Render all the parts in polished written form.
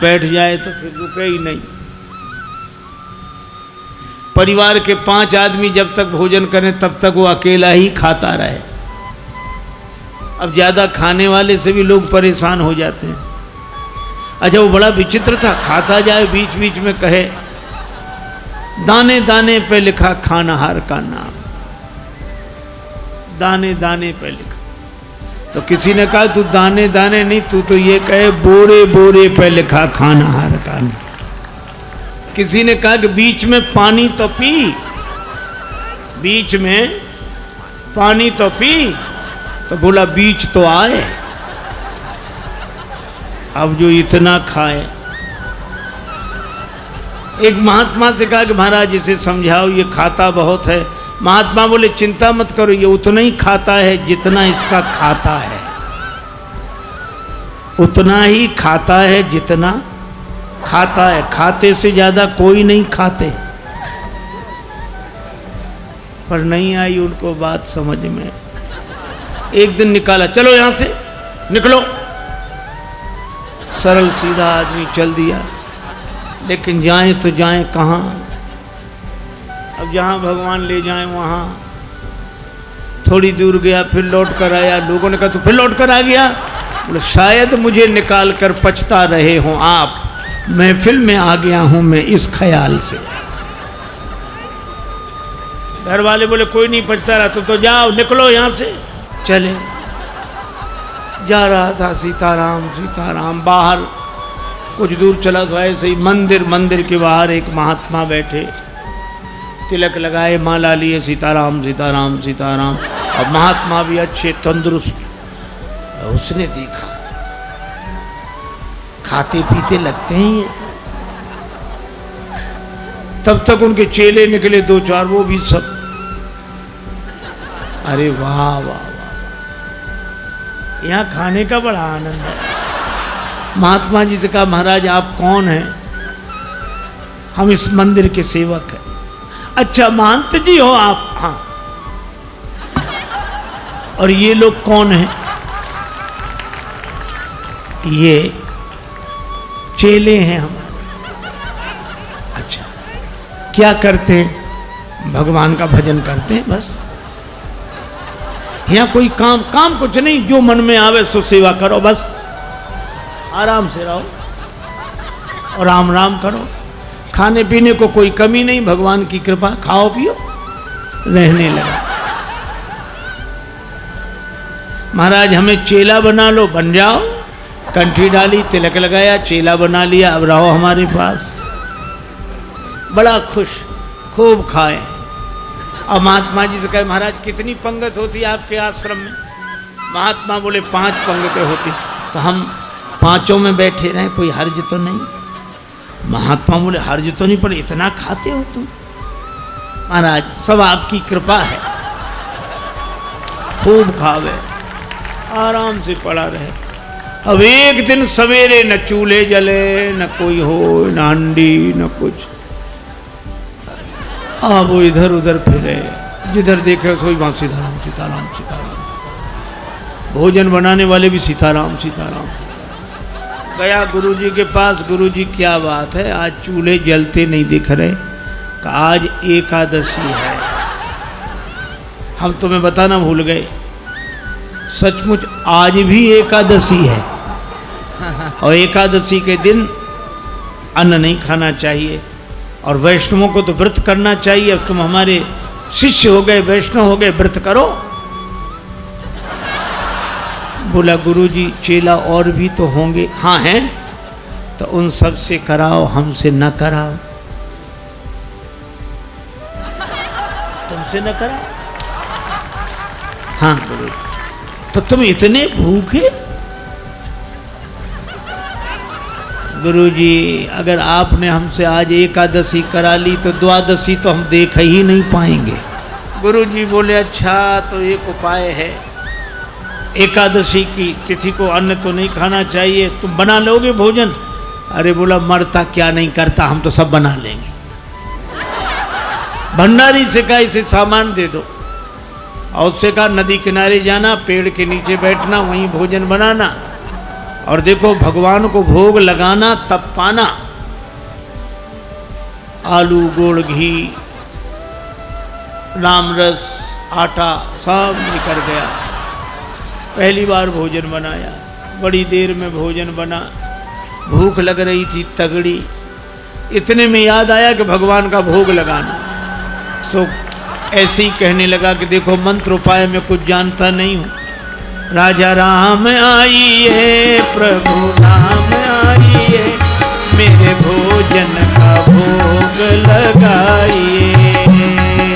बैठ जाए तो फिर रुके ही नहीं। परिवार के 5 आदमी जब तक भोजन करें तब तक वो अकेला ही खाता रहे। अब ज्यादा खाने वाले से भी लोग परेशान हो जाते हैं। अच्छा, वो बड़ा विचित्र था, खाता जाए बीच बीच में कहे दाने दाने पे लिखा खानाहार का नाम, दाने दाने पे लिखा। तो किसी ने कहा तू दाने दाने नहीं, तू तो ये कहे बोरे बोरे पे लिखा खानाहार का नाम। किसी ने कहा कि बीच में पानी तो पी, बीच में पानी तो पी, तो बोला बीच तो आए। अब जो इतना खाए। एक महात्मा से कहा कि महाराज इसे समझाओ, ये खाता बहुत है। महात्मा बोले चिंता मत करो, ये उतना ही खाता है जितना इसका खाता है, उतना ही खाता है जितना खाता है, खाते से ज्यादा कोई नहीं खाते। पर नहीं आई उनको बात समझ में। एक दिन निकाला, चलो यहां से निकलो। सरल सीधा आदमी चल दिया, लेकिन जाएं तो जाएं कहां। अब जहां भगवान ले जाएं वहां। थोड़ी दूर गया, फिर लौट कर आया। लोगों ने कहा तो फिर लौट कर आ गया। बोले शायद मुझे निकाल कर पछता रहे हों आप, महफिल में आ गया हूं मैं इस ख्याल से। घर वाले बोले कोई नहीं पछता रहा, तो जाओ निकलो यहां से। चले, जा रहा था सीताराम सीताराम। बाहर कुछ दूर चला तो ऐसे ही मंदिर के बाहर एक महात्मा बैठे, तिलक लगाए, माला लिए, सीताराम सीताराम सीताराम। और महात्मा भी अच्छे तंदुरुस्त। उसने देखा खाते पीते लगते हैं ये। तब तक उनके चेले निकले 2-4, वो भी सब। अरे वाह वाह वाह, यहाँ खाने का बड़ा आनंद है। महात्मा जी से कहा महाराज आप कौन हैं? हम इस मंदिर के सेवक हैं। अच्छा महंत जी हो आप? हाँ। और ये लोग कौन हैं? ये चेले हैं हमारे। अच्छा, क्या करते हैं? भगवान का भजन करते हैं बस। यहाँ कोई काम कुछ नहीं, जो मन में आवे सो सेवा करो बस। आराम से रहो और राम राम करो। खाने पीने को कोई कमी नहीं, भगवान की कृपा, खाओ पियो रहने लगा। महाराज हमें चेला बना लो, बन जाओ। कंठी डाली, तिलक लगाया, चेला बना लिया, अब रहो हमारे पास। बड़ा खुश, खूब खाए। और महात्मा जी से कहे महाराज कितनी पंगत होती है आपके आश्रम में? महात्मा बोले 5 पंगतें होती। तो हम 5 में बैठे रहे, कोई हर्ज तो नहीं? महात्मा बोले हर्ज तो नहीं, पर इतना खाते हो तुम? महाराज सब आपकी कृपा है, खूब खावे, आराम से पड़ा रहे। अब एक दिन सवेरे न चूल्हे जले, न कोई हो, न हंडी, न कुछ। अब वो इधर उधर फिरे, जिधर देखे सोई वहां सीताराम सीताराम सीताराम। भोजन बनाने वाले भी सीताराम सीताराम। गया गुरुजी के पास, गुरुजी क्या बात है आज चूल्हे जलते नहीं दिख रहे? आज एकादशी है। हम तुम्हें बताना भूल गए, सचमुच आज भी एकादशी है। और एकादशी के दिन अन्न नहीं खाना चाहिए, और वैष्णवों को तो व्रत करना चाहिए। अब तुम हमारे शिष्य हो गए, वैष्णव हो गए, व्रत करो। बोला गुरुजी चेला और भी तो होंगे। हाँ हैं, तो उन सब से कराओ, हमसे न कराओ। तुमसे न कराओ? हाँ गुरुजी। तो तुम इतने भूखे? गुरुजी अगर आपने हमसे आज एकादशी करा ली तो द्वादशी तो हम देख ही नहीं पाएंगे। गुरुजी बोले अच्छा तो एक उपाय है, एकादशी की तिथि को अन्न तो नहीं खाना चाहिए, तुम बना लोगे भोजन? अरे बोला मरता क्या नहीं करता, हम तो सब बना लेंगे। भंडारी से कहा इसे सामान दे दो, और उससे कहा नदी किनारे जाना, पेड़ के नीचे बैठना, वहीं भोजन बनाना। और देखो भगवान को भोग लगाना तब पाना। आलू, गुड़, घी, राम रस, आटा सब निकल गया। पहली बार भोजन बनाया, बड़ी देर में भोजन बना, भूख लग रही थी तगड़ी। इतने में याद आया कि भगवान का भोग लगाना। सो ऐसे ही कहने लगा कि देखो मंत्र उपाय में कुछ जानता नहीं हूँ। राजा राम आइए, प्रभु राम आइए, मेरे भोजन का भोग लगाइए।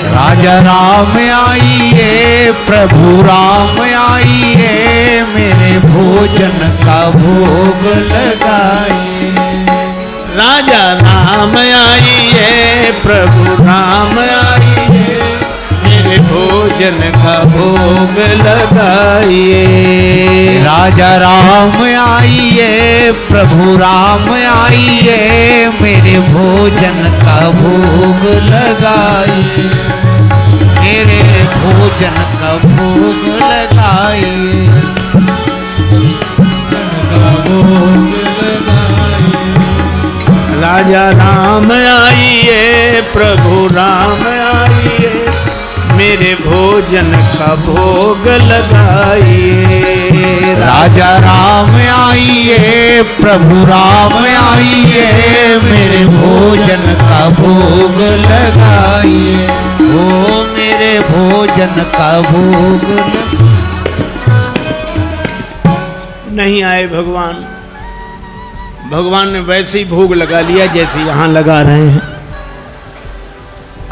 राजा राम आइए, प्रभु राम आइए, मेरे भोजन का भोग लगाइए। राजा राम आइए, प्रभु राम आइए, मेरे भोजन का भोग लगाइए। राजा राम आइए, प्रभु राम आइए, मेरे भोजन का भोग लगाइए। मेरे भोजन का भोग लगाइए। राजा राम आइए, प्रभु राम आइए, मेरे भोजन का भोग लगाइए। राजा राम आइए, प्रभु राम आइए, मेरे भोजन का भोग लगाइए। ओ मेरे भोजन का भोग नहीं आए भगवान। भगवान ने वैसे ही भोग लगा लिया जैसे यहां लगा रहे हैं,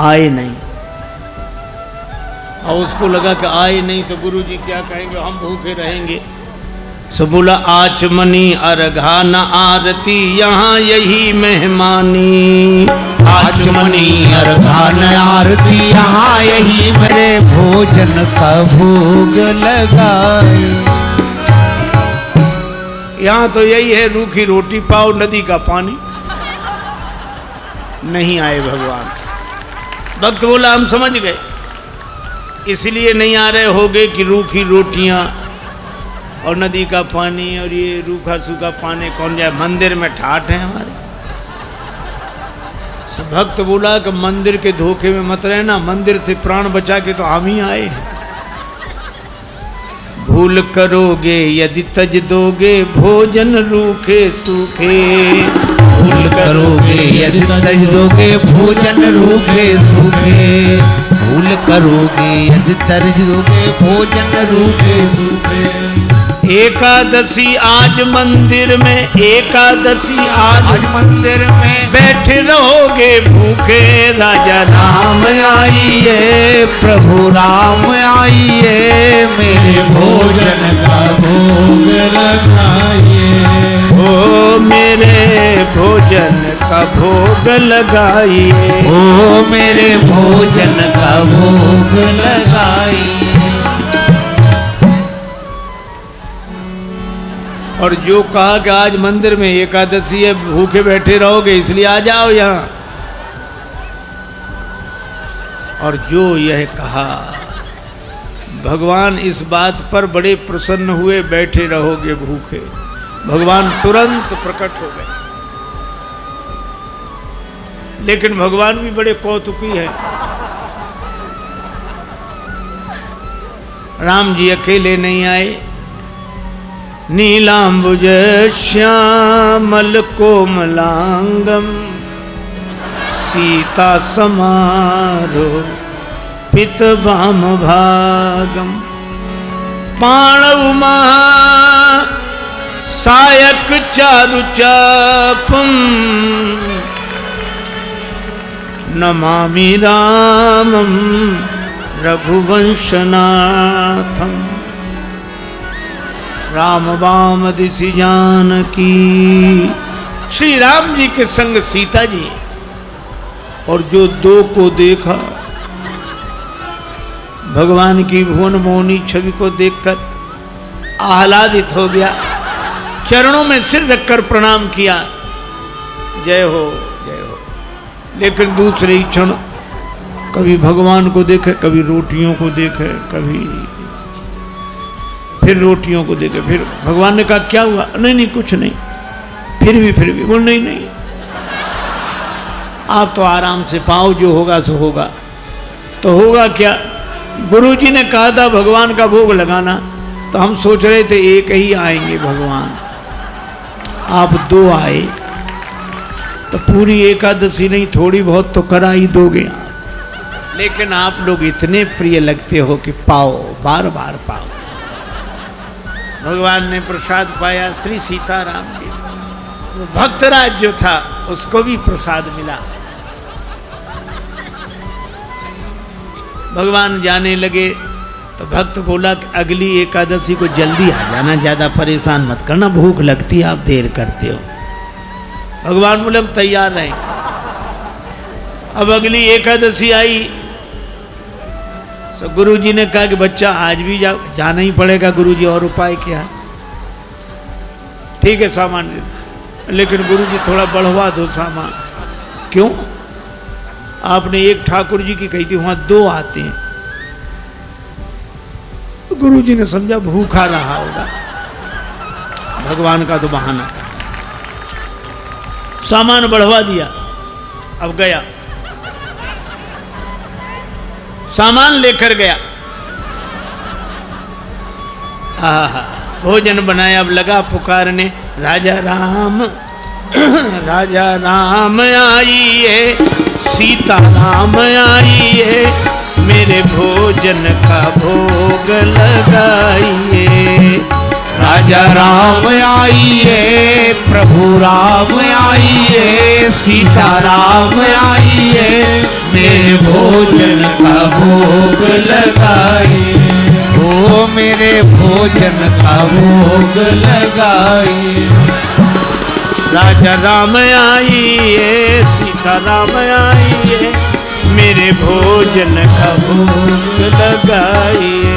आए नहीं। और उसको लगा कि आए नहीं तो गुरुजी क्या कहेंगे, हम भूखे रहेंगे। सो बोला आचमनी अर्घा न आरती, यहाँ यही मेहमानी। आचमनी अर्घा न आरती, यहाँ यही मेरे भोजन का भोग लगाए। यहाँ तो यही है, रूखी रोटी पाओ, नदी का पानी। नहीं आए भगवान। भक्त बोला हम समझ गए, इसलिए नहीं आ रहे होगे कि रूखी रोटियां और नदी का पानी और ये रूखा सूखा पानी कौन जाए, मंदिर में ठाठ है हमारे। भक्त बोला कि मंदिर के धोखे में मत रहना, मंदिर से प्राण बचा के तो हम ही आए हैं। भूल करोगे यदि तज दोगे, भोजन रूखे सूखे। भूल करोगे यदि तज दोगे, भोजन रूखे सूखे। भूल करोगे यदि तज दोगे, भोजन रूखे सूखे। एकादशी आज मंदिर में, एकादशी आज मंदिर में बैठे रहोगे भूखे। राजा राम आइए, प्रभु राम आइए, मेरे भोजन का भोग लगाइए। ओ मेरे भोजन का भोग लगाइए। ओ मेरे भोजन का भोग लगाइए। और जो कहा कि आज मंदिर में एकादशी है, भूखे बैठे रहोगे इसलिए आ जाओ यहाँ। और जो यह कहा, भगवान इस बात पर बड़े प्रसन्न हुए, बैठे रहोगे भूखे। भगवान तुरंत प्रकट हो गए। लेकिन भगवान भी बड़े कौतुकी हैं। राम जी अकेले नहीं आए। नीलांबुज श्यामल कोमलांगम, सीता समारो पित वाम भागम। पाणव महा सायक चारु चापम, नमामि रामम रघुवंशनाथम। राम वाम दिशि जानकी। श्री राम जी के संग सीता जी, और जो दो को देखा, भगवान की भुवन मोहनी छवि को देखकर आह्लादित हो गया, चरणों में सिर रखकर प्रणाम किया, जय हो जय हो। लेकिन दूसरे ही क्षण कभी भगवान को देखे, कभी रोटियों को देखे, कभी फिर रोटियों को देखे। फिर भगवान ने कहा क्या हुआ? नहीं नहीं कुछ नहीं। फिर भी बोल नहीं नहीं, आप तो आराम से पाओ, जो होगा सो होगा। तो होगा क्या? गुरुजी ने कहा था भगवान का भोग लगाना, तो हम सोच रहे थे एक ही आएंगे भगवान, आप 2 आए, तो पूरी एकादशी नहीं थोड़ी बहुत तो करा ही दोगे। लेकिन आप लोग इतने प्रिय लगते हो कि पाओ, बार बार पाओ। भगवान ने प्रसाद पाया, श्री सीताराम जी। भक्तराज जो था उसको भी प्रसाद मिला। भगवान जाने लगे तो भक्त बोला कि अगली एकादशी को जल्दी आ जाना, ज्यादा परेशान मत करना, भूख लगती है, आप देर करते हो। भगवान बोले हम तैयार रहें। अब अगली एकादशी आई, तो गुरुजी ने कहा कि बच्चा आज भी जाना ही पड़ेगा। गुरुजी और उपाय क्या है? ठीक है सामान, लेकिन गुरुजी थोड़ा बढ़वा दो सामान। क्यों? आपने एक ठाकुर जी की कही थी, वहां 2 आते हैं। गुरुजी ने समझा भूखा रहा होगा, भगवान का तो बहाना कर, सामान बढ़वा दिया। अब गया, सामान लेकर गया, भोजन बनाया। अब लगा पुकारने, राजा राम राजा राम आइए, सीता राम आइए, मेरे भोजन का भोग लगाइए। राजा राम आइए, प्रभु राम आइए, सीता राम आइए, मेरे भोजन का भोग लगाइए। ओ मेरे भोजन का भोग लगाइए। राजा राम आइए, सीता राम आइए, मेरे भोजन का भोग लगाइए।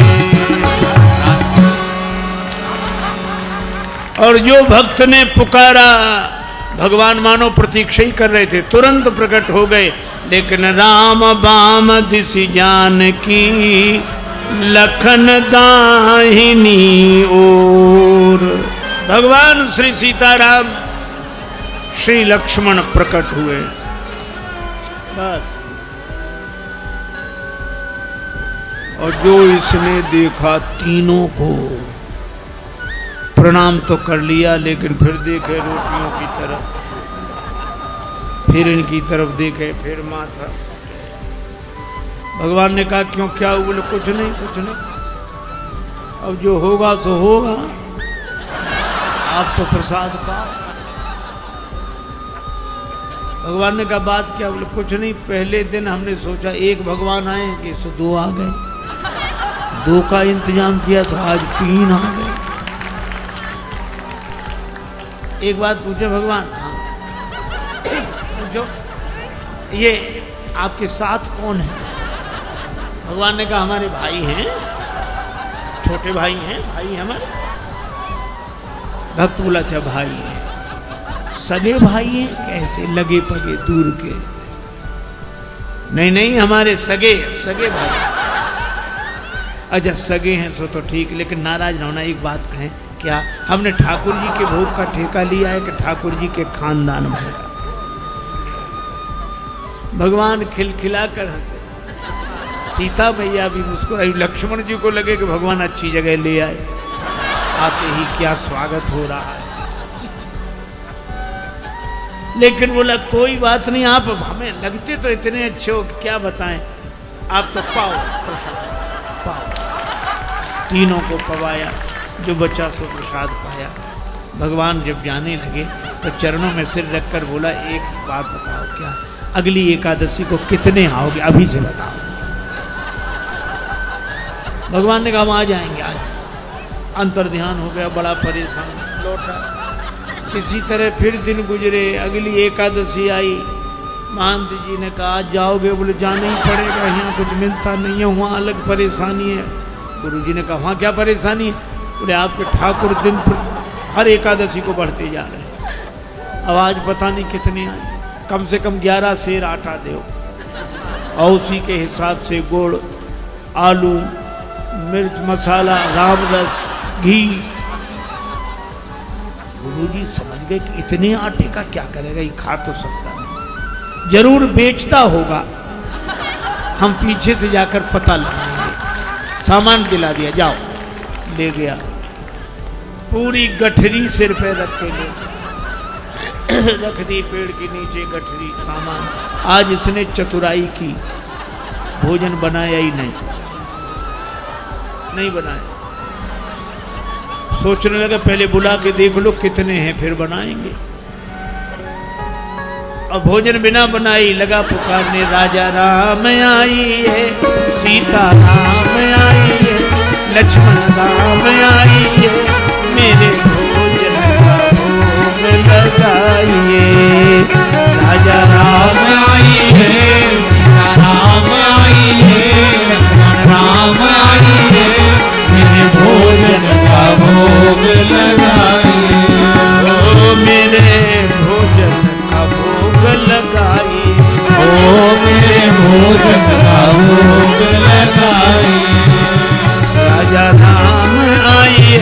और जो भक्त ने पुकारा, भगवान मानो प्रतीक्षा ही कर रहे थे, तुरंत प्रकट हो गए। लेकिन राम बाम दिसि जानकी, लखन दाहिनी ओर। भगवान श्री सीताराम श्री लक्ष्मण प्रकट हुए। बस, और जो इसने देखा तीनों को प्रणाम तो कर लिया, लेकिन फिर देखे रोटियों की तरफ, फिर इनकी तरफ देखे, फिर माथा। भगवान ने कहा क्यों, क्या हुआ? बोले कुछ नहीं कुछ नहीं, अब जो होगा सो होगा, आप तो प्रसाद पाओ। भगवान ने कहा बात क्या? बोले कुछ नहीं, पहले दिन हमने सोचा एक भगवान आएंगे, सो 2 आ गए, 2 का इंतजाम किया तो आज 3 आ गए। एक बात पूछे भगवान, हाँ पूछो, ये आपके साथ कौन है? भगवान ने कहा हमारे भाई हैं, छोटे भाई हैं, भाई हमारे। भक्त बोला अच्छा भाई हैं, सगे भाई हैं? कैसे? लगे पगे दूर के? नहीं नहीं, हमारे सगे भाई। अच्छा सगे हैं सो तो ठीक, लेकिन नाराज ना होना, एक बात कहें, क्या हमने ठाकुर जी के भोग का ठेका लिया है कि ठाकुर जी के खानदान भर का? भगवान खिलखिला कर हंसे। सीता मैया भी मुस्कुराई। लक्ष्मण जी को लगे कि भगवान अच्छी जगह ले आए, आते ही क्या स्वागत हो रहा है। लेकिन बोला कोई बात नहीं, आप हमें लगते तो इतने अच्छे हो, क्या बताएं, आप तो पाओ प्रसाद पाओ। तीनों को पवाया, जो बच्चा सो प्रसाद पाया। भगवान जब जाने लगे तो चरणों में सिर रखकर बोला एक बात बताओ, क्या अगली एकादशी को कितने आओगे? अभी से बताओ। भगवान ने कहा हम आ जाएंगे आज। अंतर ध्यान हो गया, बड़ा परेशान लौटा। किसी तरह फिर दिन गुजरे, अगली एकादशी आई। महंत जी ने कहा आज जाओगे? बोले जाना ही पड़ेगा, यहाँ कुछ मिलता नहीं है, वहाँ अलग परेशानी है। गुरु जी ने कहा वहाँ क्या परेशानी है? बोले आपके ठाकुर दिन हर एकादशी को बढ़ते जा रहे हैं, अब आज पता नहीं कितने आए, कम से कम 11 सेर आटा दो, और उसी के हिसाब से गुड़, आलू, मिर्च मसाला, रामरस, घी। गुरुजी समझ गए कि इतने आटे का क्या करेगा, ये खा तो सकता नहीं, जरूर बेचता होगा, हम पीछे से जाकर पता लगाएंगे। सामान दिला दिया, जाओ। ले गया, पूरी गठरी सिर पे रख के रख दी, पेड़ के नीचे गठरी सामान। आज इसने चतुराई की, भोजन बनाया ही नहीं बनाया। सोचने लगा पहले बुला के देख लो कितने हैं, फिर बनाएंगे। अब भोजन बिना बनाई लगा पुकारने, राजा राम आइए, सीता राम आइए, लक्ष्मण राम आइए, मेरे भोजन का भोग लगाइए। राजा राम आइए, सीता राम आइए, लक्ष्मण राम आइए, मेरे भोजन का भोग लगाइए। ओ मेरे भोजन का भोग लगाइए, ओ मेरे भोजन का भोग लगाइए। राजा राम आइए,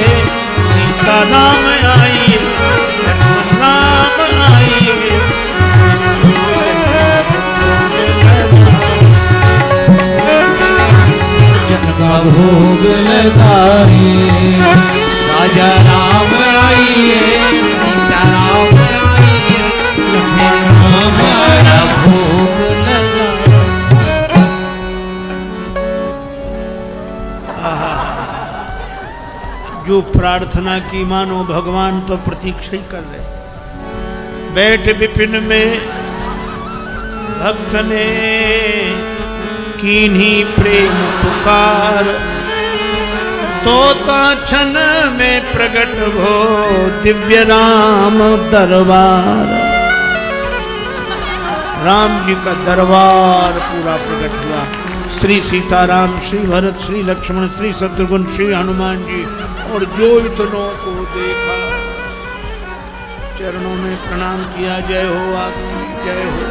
सीता राम आइए, लक्ष्मण राम आइए, भोजन का भोग लगाइए। राजा राम आइए, सीता राम आइए, लक्ष्मण राम आइए, भोग लगाइए। जो प्रार्थना की मानो भगवान तो प्रतीक्षा ही कर रहे। बैठ विपिन में भक्त ने कीन्ही प्रेम पुकार, तोता क्षण में प्रकट हो दिव्य राम दरबार। राम जी का दरबार पूरा प्रकट हुआ। श्री सीताराम, श्री भरत, श्री लक्ष्मण, श्री शत्रुघ्न, श्री हनुमान जी, और जो इतनों को देखा चरणों में प्रणाम किया। जय हो आपकी, जय हो।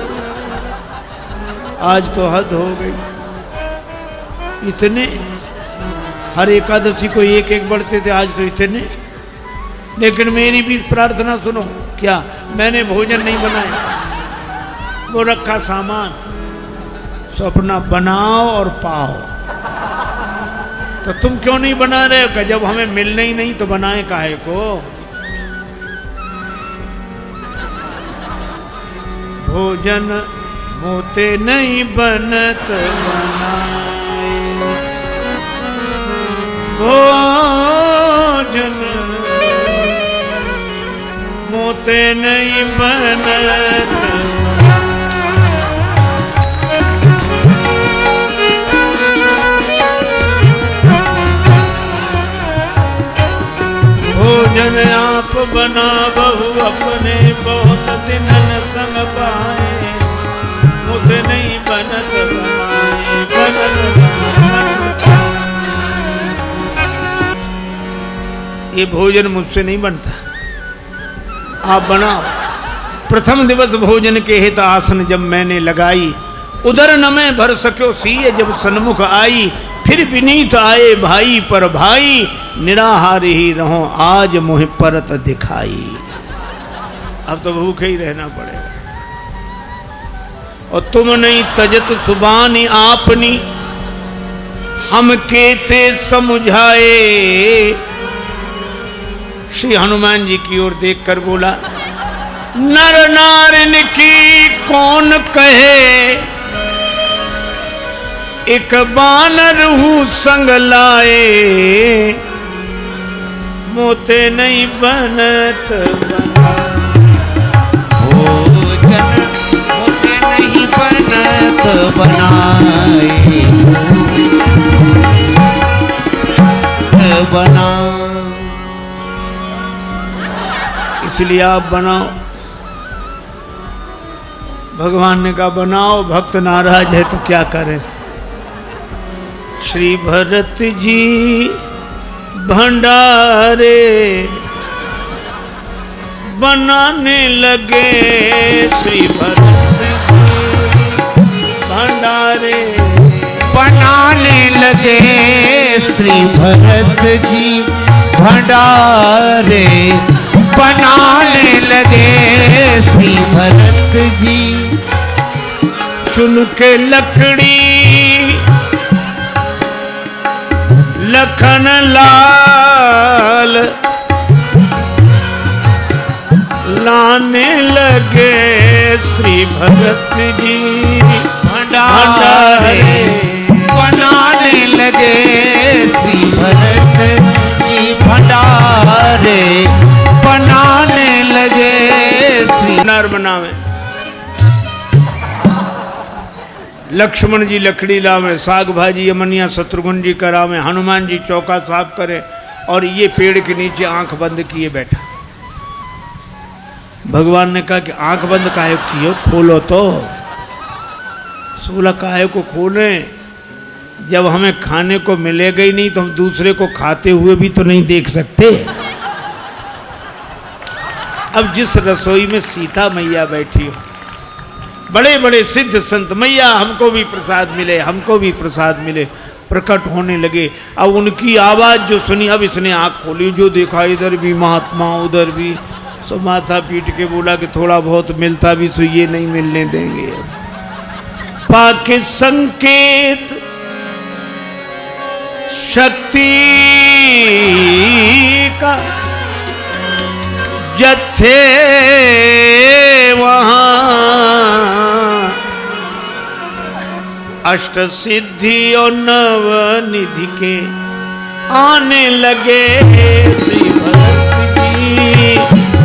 आज तो हद हो गई, इतने हर एकादशी को एक एक बढ़ते थे, आज तो इतने। लेकिन मेरी भी प्रार्थना सुनो। क्या? मैंने भोजन नहीं बनाया, वो रखा सामान, सो अपना बनाओ और पाओ। तो तुम क्यों नहीं बना रहे हो? जब हमें मिलने ही नहीं तो बनाए काहे को? भोजन मोते नहीं बनत बनाए, भोजन मोते नहीं बनत। भोजन आप बना बहु अपने, बहुत दिनन संग पाए, मुझ नहीं बनत बनाए, बनत बनाए। ये भोजन मुझसे नहीं बनता, आप बनाओ। प्रथम दिवस भोजन के हित आसन जब मैंने लगाई, उधर न मैं भर सक्यो सीए जब सन्मुख आई। फिर विनीत आए भाई पर भाई, निराहार ही रहो आज मुझे परत दिखाई। अब तो भूखे ही रहना पड़ेगा। और तुम नहीं तजत सुबानी आपनी, हम केते समझाए। श्री हनुमान जी की ओर देखकर बोला, नर नारिन की कौन कहे, एक बानर हूँ संग लाए, मोते नहीं बनत भोजन मोते नहीं बनत बनाए, बना। इसलिए आप बनाओ। भगवान ने कहा बनाओ, भक्त नाराज है तो क्या करें। श्री भरत जी भंडारे बनाने लगे, श्री भरत जी भंडारे बनाने लगे, श्री भरत जी भंडारे बनाने लगे श्री भरत जी। चुन के लकड़ी लखन लाल लाने लगे श्री भरत जी। भंडारे बनाने लगे श्री भरत जी। भंडारे बनाने लगे श्री नर बनावे। लक्ष्मण जी लकड़ी लावे, साग भाजी यमनिया शत्रुघ्न जी करावे, हनुमान जी चौका साफ करे, और ये पेड़ के नीचे आंख बंद किए बैठा। भगवान ने कहा कि आंख बंद काहे किए, खोलो तो। सोला काहे को खोले, जब हमें खाने को मिलेगा ही नहीं तो हम दूसरे को खाते हुए भी तो नहीं देख सकते। अब जिस रसोई में सीता मैया बैठी हो, बड़े बड़े सिद्ध संत, मैया हमको भी प्रसाद मिले, हमको भी प्रसाद मिले, प्रकट होने लगे। अब उनकी आवाज जो सुनी, अब इसने आंख खोली, जो देखा इधर भी महात्मा उधर भी, सो माथा पीट के बोला कि थोड़ा बहुत मिलता भी सो ये नहीं मिलने देंगे। पाके संकेत शक्ति का जथे वहां अष्ट सिद्धि और नव निधि के आने लगे श्री भरत जी।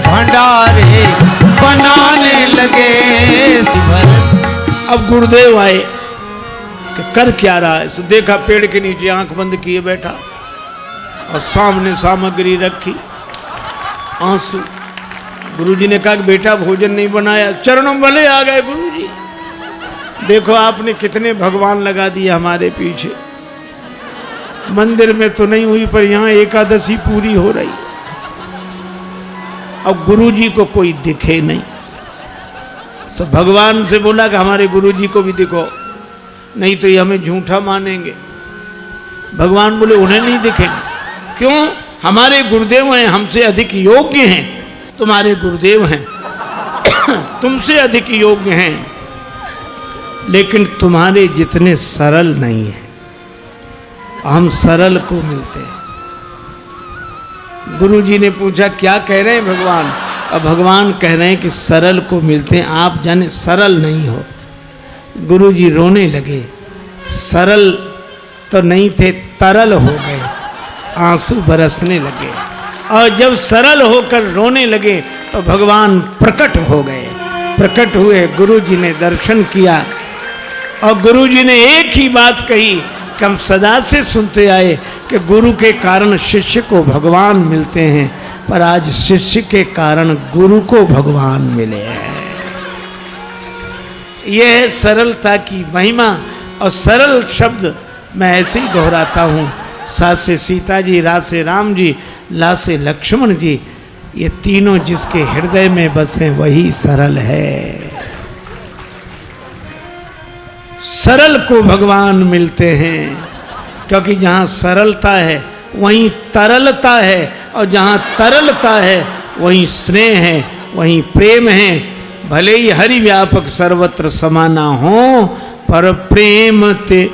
भंडारे बनाने लगे श्री भरत। अब गुरुदेव आए कि कर क्या रहा है। तो देखा पेड़ के नीचे आंख बंद किए बैठा और सामने सामग्री रखी, आंसू। गुरुजी ने कहा कि बेटा भोजन नहीं बनाया। चरणों वाले आ गए गुरुजी, देखो आपने कितने भगवान लगा दिए हमारे पीछे। मंदिर में तो नहीं हुई पर यहाँ एकादशी पूरी हो रही। अब गुरुजी को कोई दिखे नहीं, तो भगवान से बोला कि हमारे गुरुजी को भी दिखो, नहीं तो ये हमें झूठा मानेंगे। भगवान बोले उन्हें नहीं दिखेंगे। क्यों? हमारे गुरुदेव हैं, हमसे अधिक योग्य हैं। तुम्हारे गुरुदेव हैं तुमसे अधिक योग्य हैं, लेकिन तुम्हारे जितने सरल नहीं है। हम सरल को मिलते हैं। गुरुजी ने पूछा क्या कह रहे हैं भगवान? अब भगवान कह रहे हैं कि सरल को मिलते हैं, आप जाने सरल नहीं हो। गुरुजी रोने लगे। सरल तो नहीं थे, तरल हो गए, आंसू बरसने लगे। और जब सरल होकर रोने लगे तो भगवान प्रकट हो गए। प्रकट हुए, गुरुजी ने दर्शन किया और गुरुजी ने एक ही बात कही कि हम सदा से सुनते आए कि गुरु के कारण शिष्य को भगवान मिलते हैं, पर आज शिष्य के कारण गुरु को भगवान मिले हैं। यह है सरलता की महिमा। और सरल शब्द मैं ऐसे ही दोहराता हूँ। सा से सीता जी, रा से राम जी, ला से लक्ष्मण जी, ये तीनों जिसके हृदय में बसे वही सरल है। सरल को भगवान मिलते हैं, क्योंकि जहाँ सरलता है वहीं तरलता है, और जहाँ तरलता है वहीं स्नेह है, वहीं प्रेम है। भले ही हरि व्यापक सर्वत्र समाना हो, पर प्रेम ते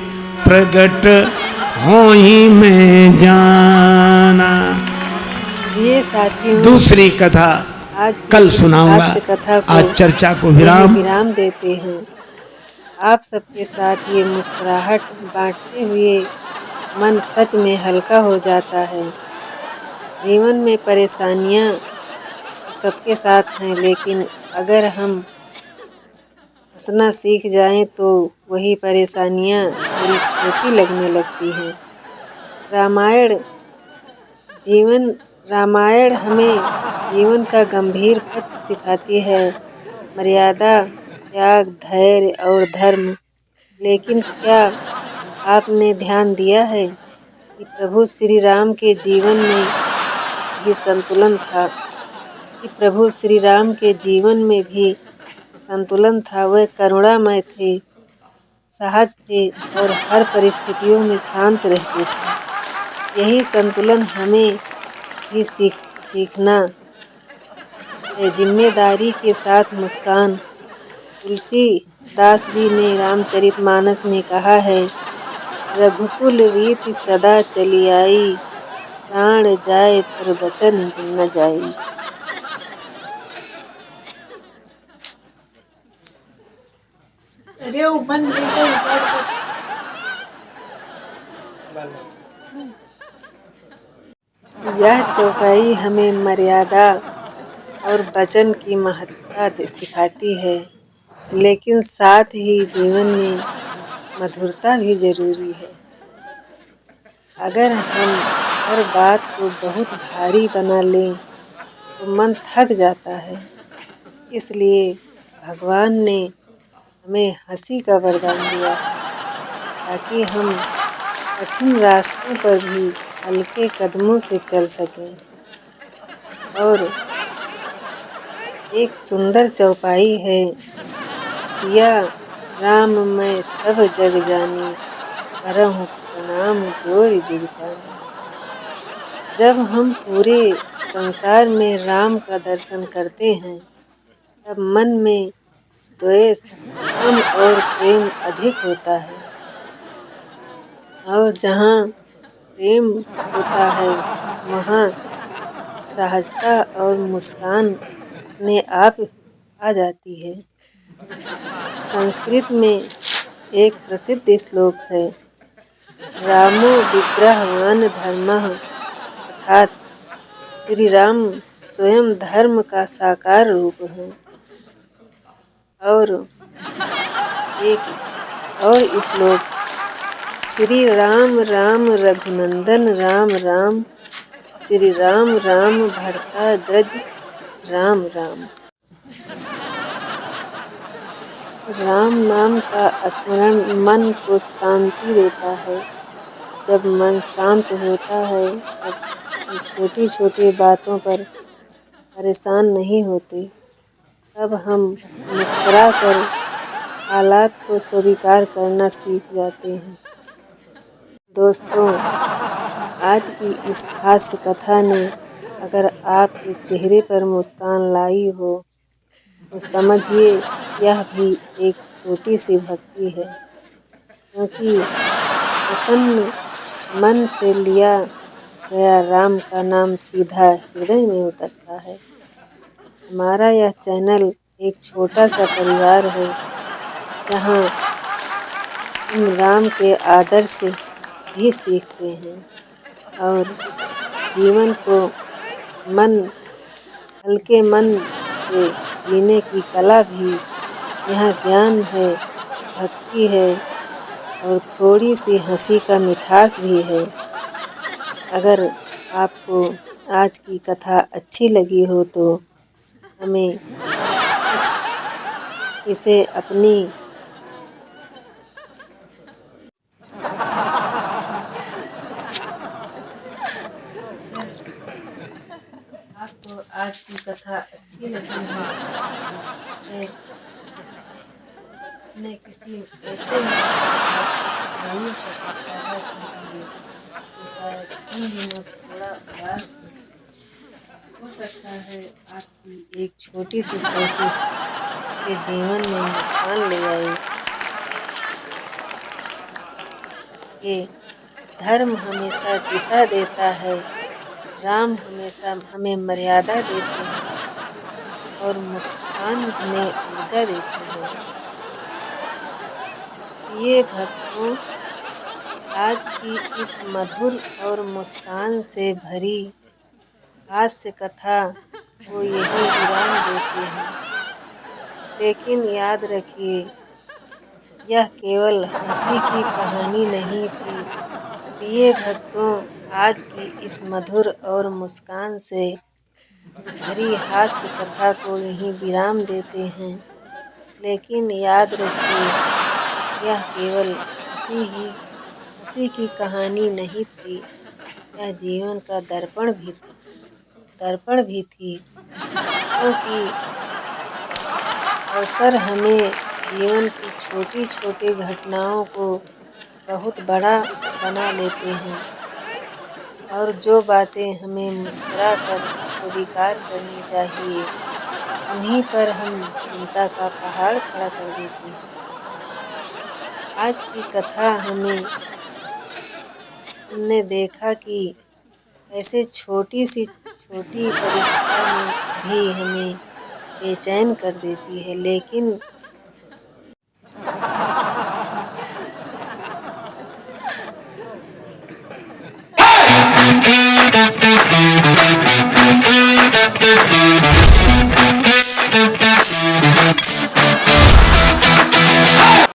प्रगट हो ही में जाना। ये साथियों, दूसरी कथा आज कल सुनाऊंगा। कथा को आज चर्चा को विराम देते हैं। आप सबके साथ ये मुस्कुराहट बांटते हुए मन सच में हल्का हो जाता है। जीवन में परेशानियां सबके साथ हैं, लेकिन अगर हम हंसना सीख जाएं तो वही परेशानियां बड़ी छोटी लगने लगती हैं। रामायण हमें जीवन का गंभीर पक्ष सिखाती है, मर्यादा, त्याग, धैर्य और धर्म। लेकिन क्या आपने ध्यान दिया है कि प्रभु श्री राम के जीवन में भी संतुलन था? प्रभु श्री राम के जीवन में भी संतुलन था। वह करुणामय थे, सहज थे और हर परिस्थितियों में शांत रहते थे। यही संतुलन हमें भी सीखना है। जिम्मेदारी के साथ मुस्कान। तुलसीदास जी ने रामचरितमानस में कहा है, रघुकुल रीति सदा चली आई, प्राण जाए पर बचन न जाई। अरे वो बंद हो गया रिकॉर्ड कर। यह चौपाई हमें मर्यादा और वचन की महत्ता सिखाती है, लेकिन साथ ही जीवन में मधुरता भी जरूरी है। अगर हम हर बात को बहुत भारी बना लें तो मन थक जाता है। इसलिए भगवान ने हमें हंसी का वरदान दिया है, ताकि हम कठिन रास्तों पर भी हल्के कदमों से चल सकें। और एक सुंदर चौपाई है, सिया राम मैं सब जग जानी, करहूँ प्रणाम जोर जुग पानी। जब हम पूरे संसार में राम का दर्शन करते हैं, तब मन में द्वेष कम और प्रेम अधिक होता है। और जहाँ प्रेम होता है, वहाँ सहजता और मुस्कान अपने आप आ जाती है। संस्कृत में एक प्रसिद्ध श्लोक है, रामो विग्रहवान धर्मः, अर्थात श्री राम स्वयं धर्म का साकार रूप है। और एक और श्लोक, श्री राम राम रघुनंदन राम राम, श्री राम राम भरताग्रज राम राम। राम नाम का स्मरण मन को शांति देता है। जब मन शांत होता है, तब हम छोटी छोटी बातों पर परेशान नहीं होते। तब हम मुस्कुराकर हालात को स्वीकार करना सीख जाते हैं। दोस्तों, आज की इस हास्य कथा ने अगर आपके चेहरे पर मुस्कान लाई हो, तो समझिए यह भी एक छोटी सी भक्ति है, क्योंकि प्रसन्न मन से लिया गया राम का नाम सीधा हृदय में उतरता है। हमारा यह चैनल एक छोटा सा परिवार है, जहाँ हम राम के आदर्श भी सीखते हैं और जीवन को हल्के मन से जीने की कला भी यहाँ ज्ञान है, भक्ति है और थोड़ी सी हंसी का मिठास भी है। अगर आपको आज की कथा अच्छी लगी हो तो हमें इसे अपनी आपको आज की कथा अच्छी लगी हो, इसे अपने किसी ऐसे मित्र के साथ जरूर साझा कीजिए जो शायद इन दिनों थोड़ा उदास हो सकता है आपकी एक छोटी सी कोशिश उसके जीवन में मुस्कान ले आए। ये धर्म हमेशा दिशा देता है, राम हमेशा हमें मर्यादा देते हैं और मुस्कान हमें ऊर्जा देती है। ये भक्तों, आज की इस मधुर और मुस्कान से भरी हास्य कथा को यही विराम देते हैं। लेकिन याद रखिए, यह केवल हंसी की कहानी नहीं थी। प्रिय भक्तों, आज की इस मधुर और मुस्कान से भरी हास्य कथा को यहीं विराम देते हैं। लेकिन याद रखिए, यह केवल हंसी की कहानी नहीं थी, यह जीवन का दर्पण भी थी, क्योंकि अवसर हमें जीवन की छोटी छोटी घटनाओं को बहुत बड़ा बना लेते हैं। और जो बातें हमें मुस्कुरा कर स्वीकार करनी चाहिए, उन्हीं पर हम चिंता का पहाड़ खड़ा कर देते हैं। आज की कथा हमें हमने देखा कि ऐसे छोटी परीक्षा में भी हमें बेचैन कर देती है, लेकिन